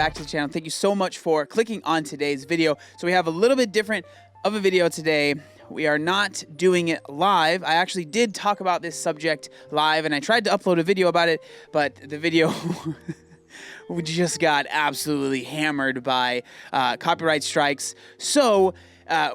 back to the channel. Thank you so much for clicking on today's video. So we have a little bit different of a video today. We are not doing it live. I actually did talk about this subject live, and I tried to upload a video about it, but the video we just got absolutely hammered by copyright strikes. So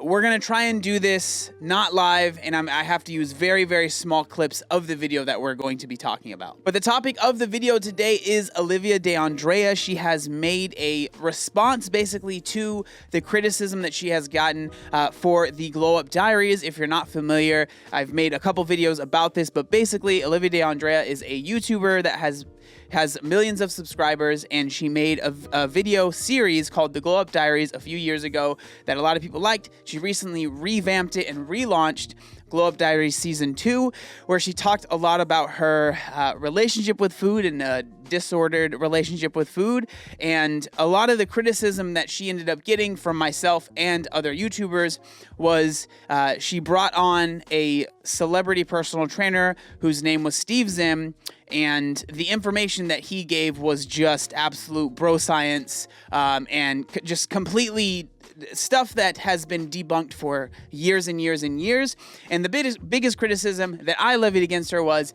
we're gonna try and do this not live, and I have to use very, very small clips of the video that we're going to be talking about. But the topic of the video today is Alivia de Andrea. She has made a response basically to the criticism that she has gotten for the Glow Up Diaries. If you're not familiar, I've made a couple videos about this, but basically Alivia de Andrea is a YouTuber that has millions of subscribers, and she made a video series called The Glow Up Diaries a few years ago that a lot of people liked. She recently revamped it and relaunched Glow Up Diaries Season 2, where she talked a lot about her relationship with food and a disordered relationship with food. And a lot of the criticism that she ended up getting from myself and other YouTubers was she brought on a celebrity personal trainer whose name was Steve Zim, and the information that he gave was just absolute bro science and just completely stuff that has been debunked for years and years and years. And the biggest criticism that I levied against her was,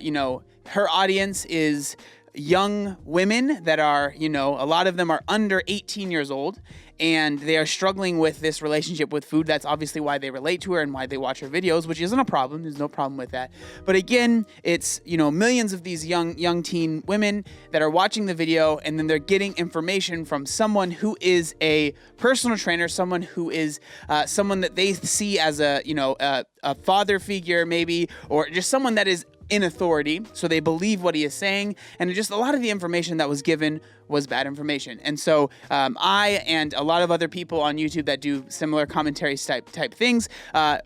you know, her audience is young women that are, you know, a lot of them are under 18 years old, and they are struggling with this relationship with food. That's obviously why they relate to her and why they watch her videos, which isn't a problem. There's no problem with that. But again, it's, you know, millions of these young teen women that are watching the video, and then they're getting information from someone who is a personal trainer, someone who is someone that they see as a, you know, a father figure maybe, or just someone that is in authority, so they believe what he is saying, and just a lot of the information that was given was bad information. And so I and a lot of other people on YouTube that do similar commentary type things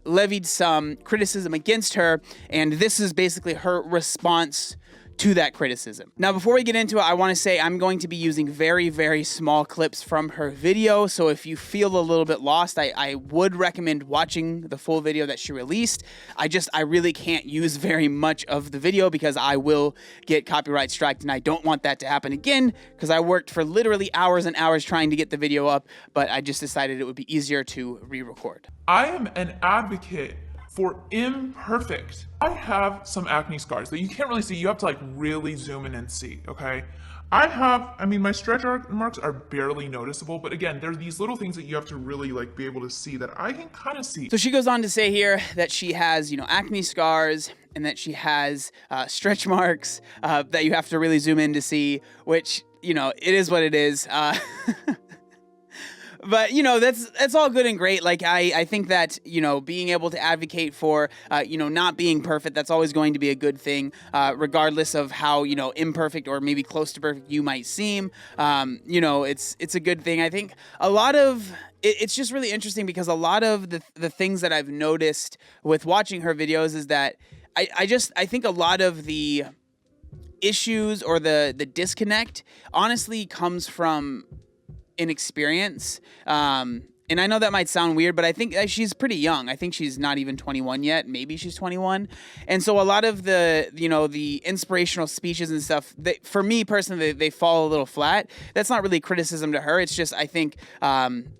levied some criticism against her, and this is basically her response to that criticism. Now, before we get into it, I want to say I'm going to be using very, very small clips from her video. So if you feel a little bit lost, I would recommend watching the full video that she released. I really can't use very much of the video because I will get copyright striked, and I don't want that to happen again because I worked for literally hours and hours trying to get the video up, but I just decided it would be easier to re-record. I am an advocate for imperfect. I have some acne scars that you can't really see. You have to like really zoom in and see, okay? I mean, my stretch marks are barely noticeable, but again, there are these little things that you have to really like be able to see that I can kind of see. So she goes on to say here that she has, you know, acne scars, and that she has stretch marks that you have to really zoom in to see, which, you know, it is what it is. But, you know, that's all good and great. Like, I think that, you know, being able to advocate for, you know, not being perfect, that's always going to be a good thing, regardless of how, you know, imperfect or maybe close to perfect you might seem. You know, it's a good thing. I think a lot of it's just really interesting because a lot of the things that I've noticed with watching her videos is that I think a lot of the issues or the disconnect honestly comes from inexperience. And I know that might sound weird, but I think she's pretty young. I think she's not even 21 yet. Maybe she's 21. And so a lot of the, you know, the inspirational speeches and stuff, for me personally, they fall a little flat. That's not really criticism to her. It's just, I think,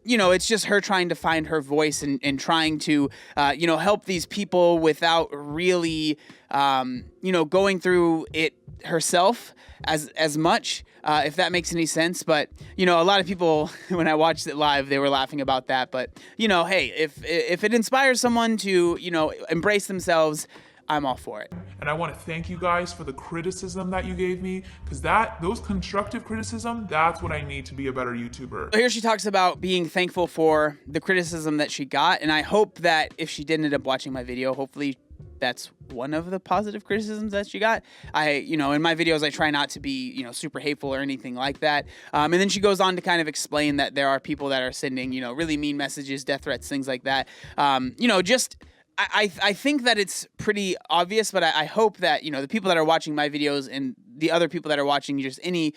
you know, it's just her trying to find her voice and trying to, you know, help these people without really, you know, going through it herself as much, if that makes any sense. But, you know, a lot of people, when I watched it live, they were laughing about that. But, you know, hey, if it inspires someone to, you know, embrace themselves, I'm all for it. And I want to thank you guys for the criticism that you gave me, because those constructive criticism, that's what I need to be a better YouTuber. So here she talks about being thankful for the criticism that she got, and I hope that if she did end up watching my video, hopefully that's one of the positive criticisms that she got. You know, in my videos, I try not to be, you know, super hateful or anything like that. And then she goes on to kind of explain that there are people that are sending, you know, really mean messages, death threats, things like that. You know, just I think that it's pretty obvious, but I hope that, you know, the people that are watching my videos and the other people that are watching just any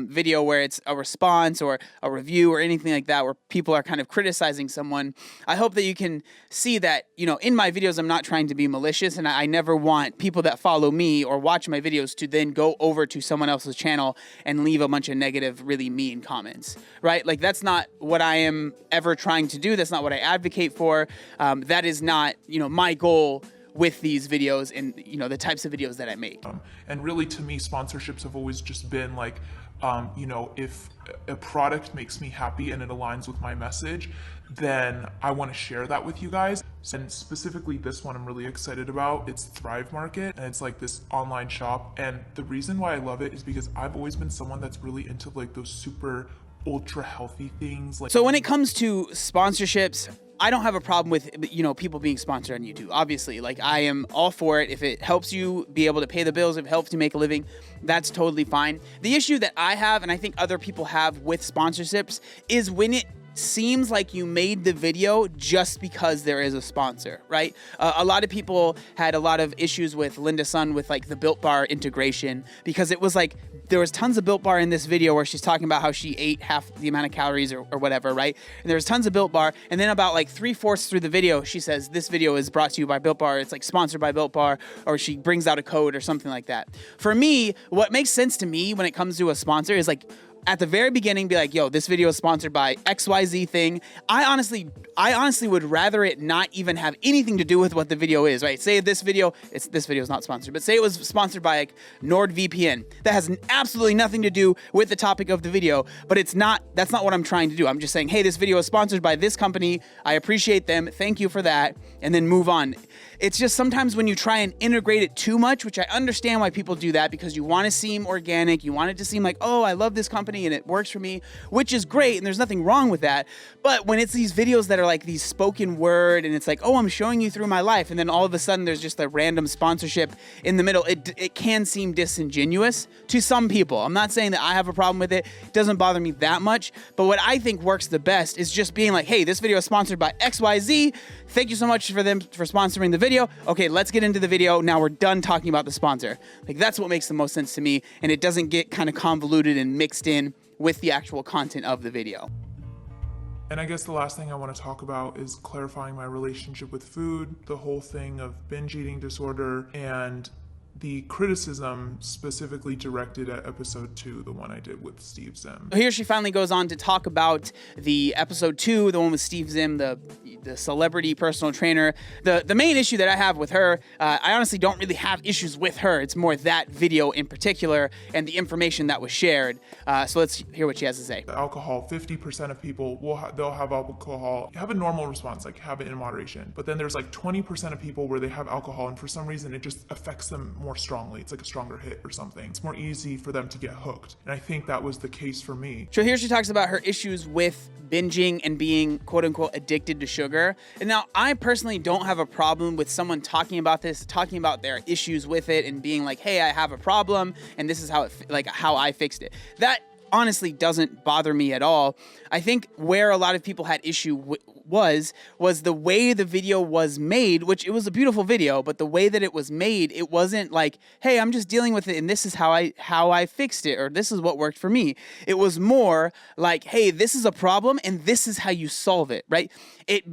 video where it's a response or a review or anything like that, where people are kind of criticizing someone, I hope that you can see that, you know, in my videos, I'm not trying to be malicious, and I never want people that follow me or watch my videos to then go over to someone else's channel and leave a bunch of negative, really mean comments, right? Like, that's not what I am ever trying to do. That's not what I advocate for. That is not, you know, my goal with these videos and, you know, the types of videos that I make. And really, to me, sponsorships have always just been like, you know, if a product makes me happy and it aligns with my message, then I want to share that with you guys. And specifically this one I'm really excited about. It's Thrive Market, and it's like this online shop. And the reason why I love it is because I've always been someone that's really into like those super ultra healthy things. Like, so when it comes to sponsorships, I don't have a problem with, you know, people being sponsored on YouTube. Obviously, like, I am all for it. If it helps you be able to pay the bills, if it helps you make a living, that's totally fine. The issue that I have, and I think other people have with sponsorships, is when it seems like you made the video just because there is a sponsor, right? A lot of people had a lot of issues with Linda Sun with like the Built Bar integration, because it was like there was tons of Built Bar in this video where she's talking about how she ate half the amount of calories or whatever, right? And there was tons of Built Bar, and then about like 3/4 through the video, she says this video is brought to you by Built Bar. It's like sponsored by Built Bar, or she brings out a code or something like that. For me, what makes sense to me when it comes to a sponsor is like, at the very beginning, be like, yo, this video is sponsored by XYZ thing. I honestly would rather it not even have anything to do with what the video is, right? Say this video is not sponsored, but say it was sponsored by like NordVPN. That has absolutely nothing to do with the topic of the video, but that's not what I'm trying to do. I'm just saying, hey, this video is sponsored by this company. I appreciate them. Thank you for that. And then move on. It's just sometimes when you try and integrate it too much, which I understand why people do that, because you want to seem organic. You want it to seem like, oh, I love this company and it works for me, which is great. And there's nothing wrong with that. But when it's these videos that are like these spoken word and it's like, oh, I'm showing you through my life, and then all of a sudden there's just a random sponsorship in the middle, it can seem disingenuous to some people. I'm not saying that I have a problem with it. It doesn't bother me that much. But what I think works the best is just being like, hey, this video is sponsored by XYZ. Thank you so much for them for sponsoring the video. Okay, let's get into the video. Now we're done talking about the sponsor. Like, that's what makes the most sense to me, and it doesn't get kind of convoluted and mixed in with the actual content of the video. and I guess the last thing I want to talk about is clarifying my relationship with food, the whole thing of binge eating disorder, and the criticism specifically directed at episode 2, the one I did with Steve Zim. Here she finally goes on to talk about the episode 2, the one with Steve Zim, the celebrity personal trainer. The main issue that I have with her, I honestly don't really have issues with her. It's more that video in particular and the information that was shared. So let's hear what she has to say. Alcohol, 50% of people they'll have alcohol, have a normal response, like have it in moderation. But then there's like 20% of people where they have alcohol and for some reason it just affects them more strongly. It's like a stronger hit or something. It's more easy for them to get hooked. And I think that was the case for me. So here she talks about her issues with binging and being quote unquote addicted to sugar. And now I personally don't have a problem with someone talking about this, talking about their issues with it and being like, hey, I have a problem and this is how I fixed it. That honestly doesn't bother me at all. I think where a lot of people had issue was the way the video was made, which it was a beautiful video, but the way that it was made, it wasn't like, hey, I'm just dealing with it and this is how I fixed it, or this is what worked for me. It was more like, hey, this is a problem and this is how you solve it, right? It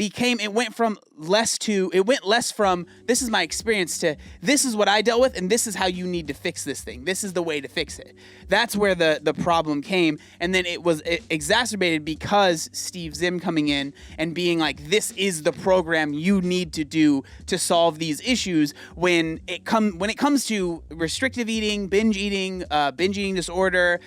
went less from this is my experience to this is what I dealt with and this is how you need to fix this thing. This is the way to fix it. That's where the problem came. And then it was exacerbated because Steve Zim coming in and being like, this is the program you need to do to solve these issues. When it comes to restrictive eating, binge eating disorder,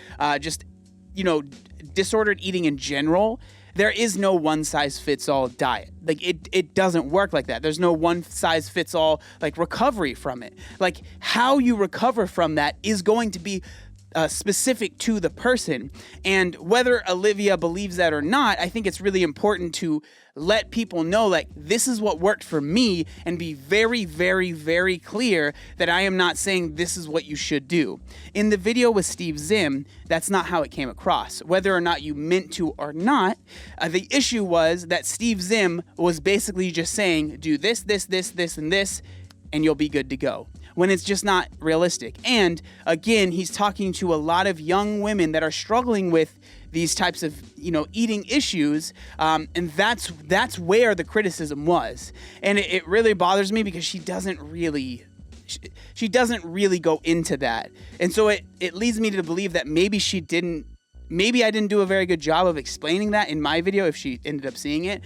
disordered eating in general, there is no one-size-fits-all diet. Like, it doesn't work like that. There's no one-size-fits-all, like, recovery from it. Like, how you recover from that is going to be specific to the person. And whether Alivia believes that or not, I think it's really important to let people know, like, this is what worked for me, and be very, very, very clear that I am not saying this is what you should do. In the video with Steve Zim, that's not how it came across. Whether or not you meant to or not, the issue was that Steve Zim was basically just saying, do this, this, this, this, and this, and you'll be good to go. when it's just not realistic. And again, he's talking to a lot of young women that are struggling with these types of, eating issues. And that's where the criticism was. And it really bothers me because she doesn't really go into that. And so it leads me to believe that maybe I didn't do a very good job of explaining that in my video if she ended up seeing it.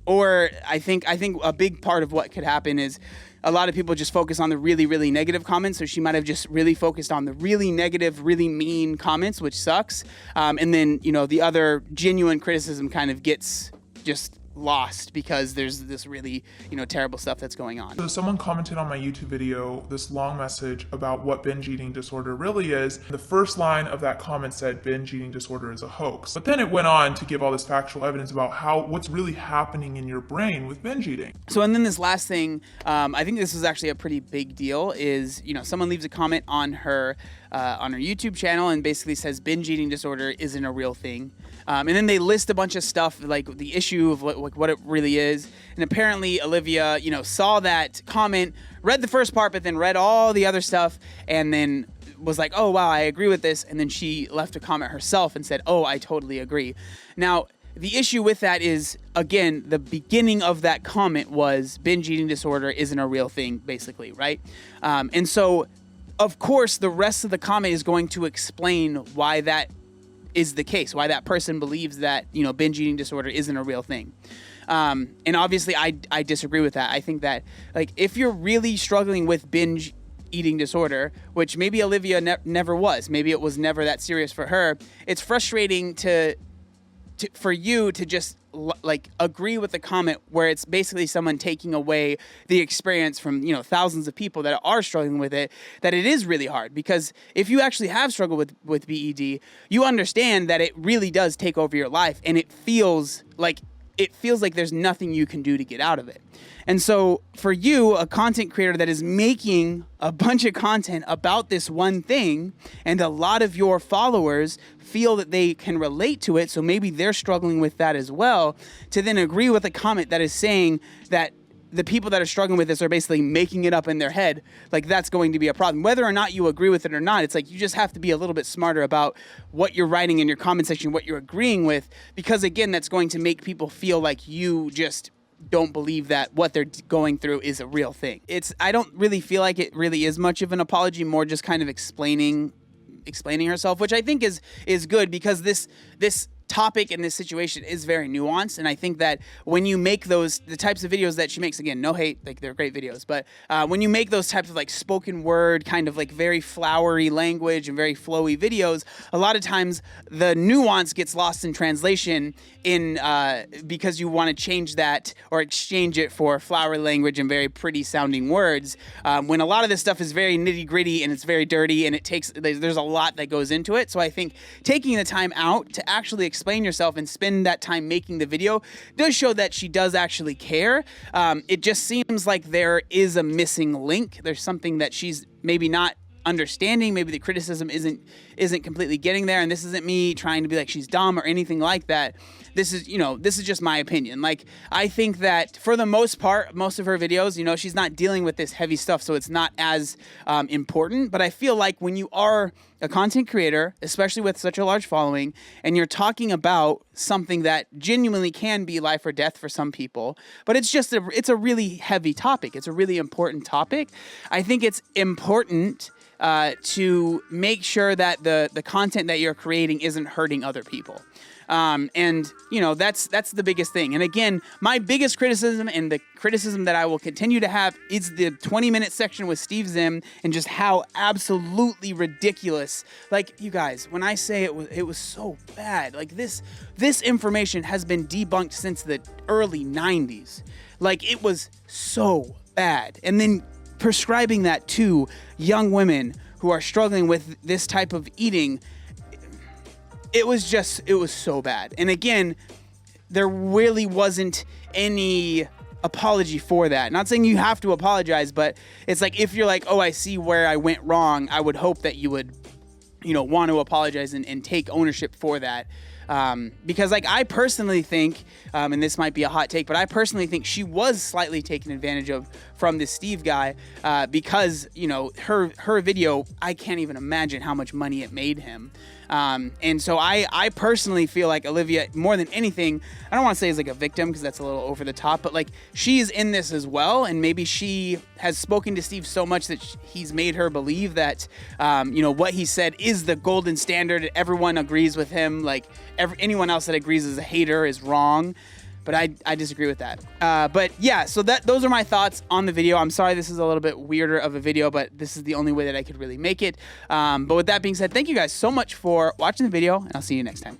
Or I think a big part of what could happen is a lot of people just focus on the really, really negative comments. So she might have just really focused on the really negative, really mean comments, which sucks. And then, the other genuine criticism kind of gets just lost because there's this really, terrible stuff that's going on. So someone commented on my YouTube video this long message about what binge eating disorder really is. The first line of that comment said binge eating disorder is a hoax. But then it went on to give all this factual evidence about what's really happening in your brain with binge eating. So, and then this last thing, I think this is actually a pretty big deal, is, someone leaves a comment on her YouTube channel and basically says binge eating disorder isn't a real thing. And then they list a bunch of stuff, like the issue of what it really is. And apparently Alivia, saw that comment, read the first part, but then read all the other stuff and then was like, oh, wow, I agree with this. And then she left a comment herself and said, oh, I totally agree. Now, the issue with that is, again, the beginning of that comment was binge eating disorder isn't a real thing, basically, right? And so, of course, the rest of the comment is going to explain why that is the case, why that person believes that, binge eating disorder isn't a real thing. And obviously I disagree with that. I think that, if you're really struggling with binge eating disorder, which maybe Olivia never was, maybe it was never that serious for her, it's frustrating for you to just agree with the comment where it's basically someone taking away the experience from, thousands of people that are struggling with it, that it is really hard. Because if you actually have struggled with BED, you understand that it really does take over your life, and it feels like there's nothing you can do to get out of it. And so for you, a content creator that is making a bunch of content about this one thing, and a lot of your followers feel that they can relate to it, so maybe they're struggling with that as well, to then agree with a comment that is saying that the people that are struggling with this are basically making it up in their head, that's going to be a problem. Whether or not you agree with it or not, it's you just have to be a little bit smarter about what you're writing in your comment section, what you're agreeing with, because again, that's going to make people feel like you just don't believe that what they're going through is a real thing. I don't really feel like it really is much of an apology, more just kind of explaining herself, which I think is good, because this topic and this situation is very nuanced. And I think that when you make the types of videos that she makes, again, no hate, they're great videos, but when you make those types of spoken word, kind of very flowery language and very flowy videos, a lot of times the nuance gets lost in translation because you want to change that or exchange it for flowery language and very pretty sounding words, when a lot of this stuff is very nitty gritty and it's very dirty, and there's a lot that goes into it. So I think taking the time out to actually explain yourself and spend that time making the video does show that she does actually care. It just seems like there is a missing link. There's something that she's maybe not understanding. Maybe the criticism isn't completely getting there. And this isn't me trying to be like she's dumb or anything like that. This is just my opinion. I think that for the most part, most of her videos, she's not dealing with this heavy stuff, so it's not as important. But I feel like when you are a content creator, especially with such a large following, and you're talking about something that genuinely can be life or death for some people, but it's a really heavy topic. It's a really important topic. I think it's important to make sure that the content that you're creating isn't hurting other people. And that's the biggest thing. And again, my biggest criticism, and the criticism that I will continue to have, is the 20-minute section with Steve Zim, and just how absolutely ridiculous. You guys, when I say it was so bad, this information has been debunked since the early 90s. It was so bad. And then prescribing that to young women who are struggling with this type of eating, it was so bad. And again, there really wasn't any apology for that. Not saying you have to apologize, but it's if you're oh, I see where I went wrong, I would hope that you would, want to apologize and take ownership for that. Because I personally think, and this might be a hot take, but I personally think she was slightly taken advantage of from this Steve guy because, you know, her video, I can't even imagine how much money it made him. And so I personally feel like Alivia, more than anything, I don't want to say is like a victim because that's a little over the top, but like she's in this as well. And maybe she has spoken to Steve so much that he's made her believe that, you know, what he said is the golden standard. Everyone agrees with him. Like anyone else that agrees as a hater is wrong. But I disagree with that. But yeah, so those are my thoughts on the video. I'm sorry this is a little bit weirder of a video, but this is the only way that I could really make it. But with that being said, thank you guys so much for watching the video, and I'll see you next time.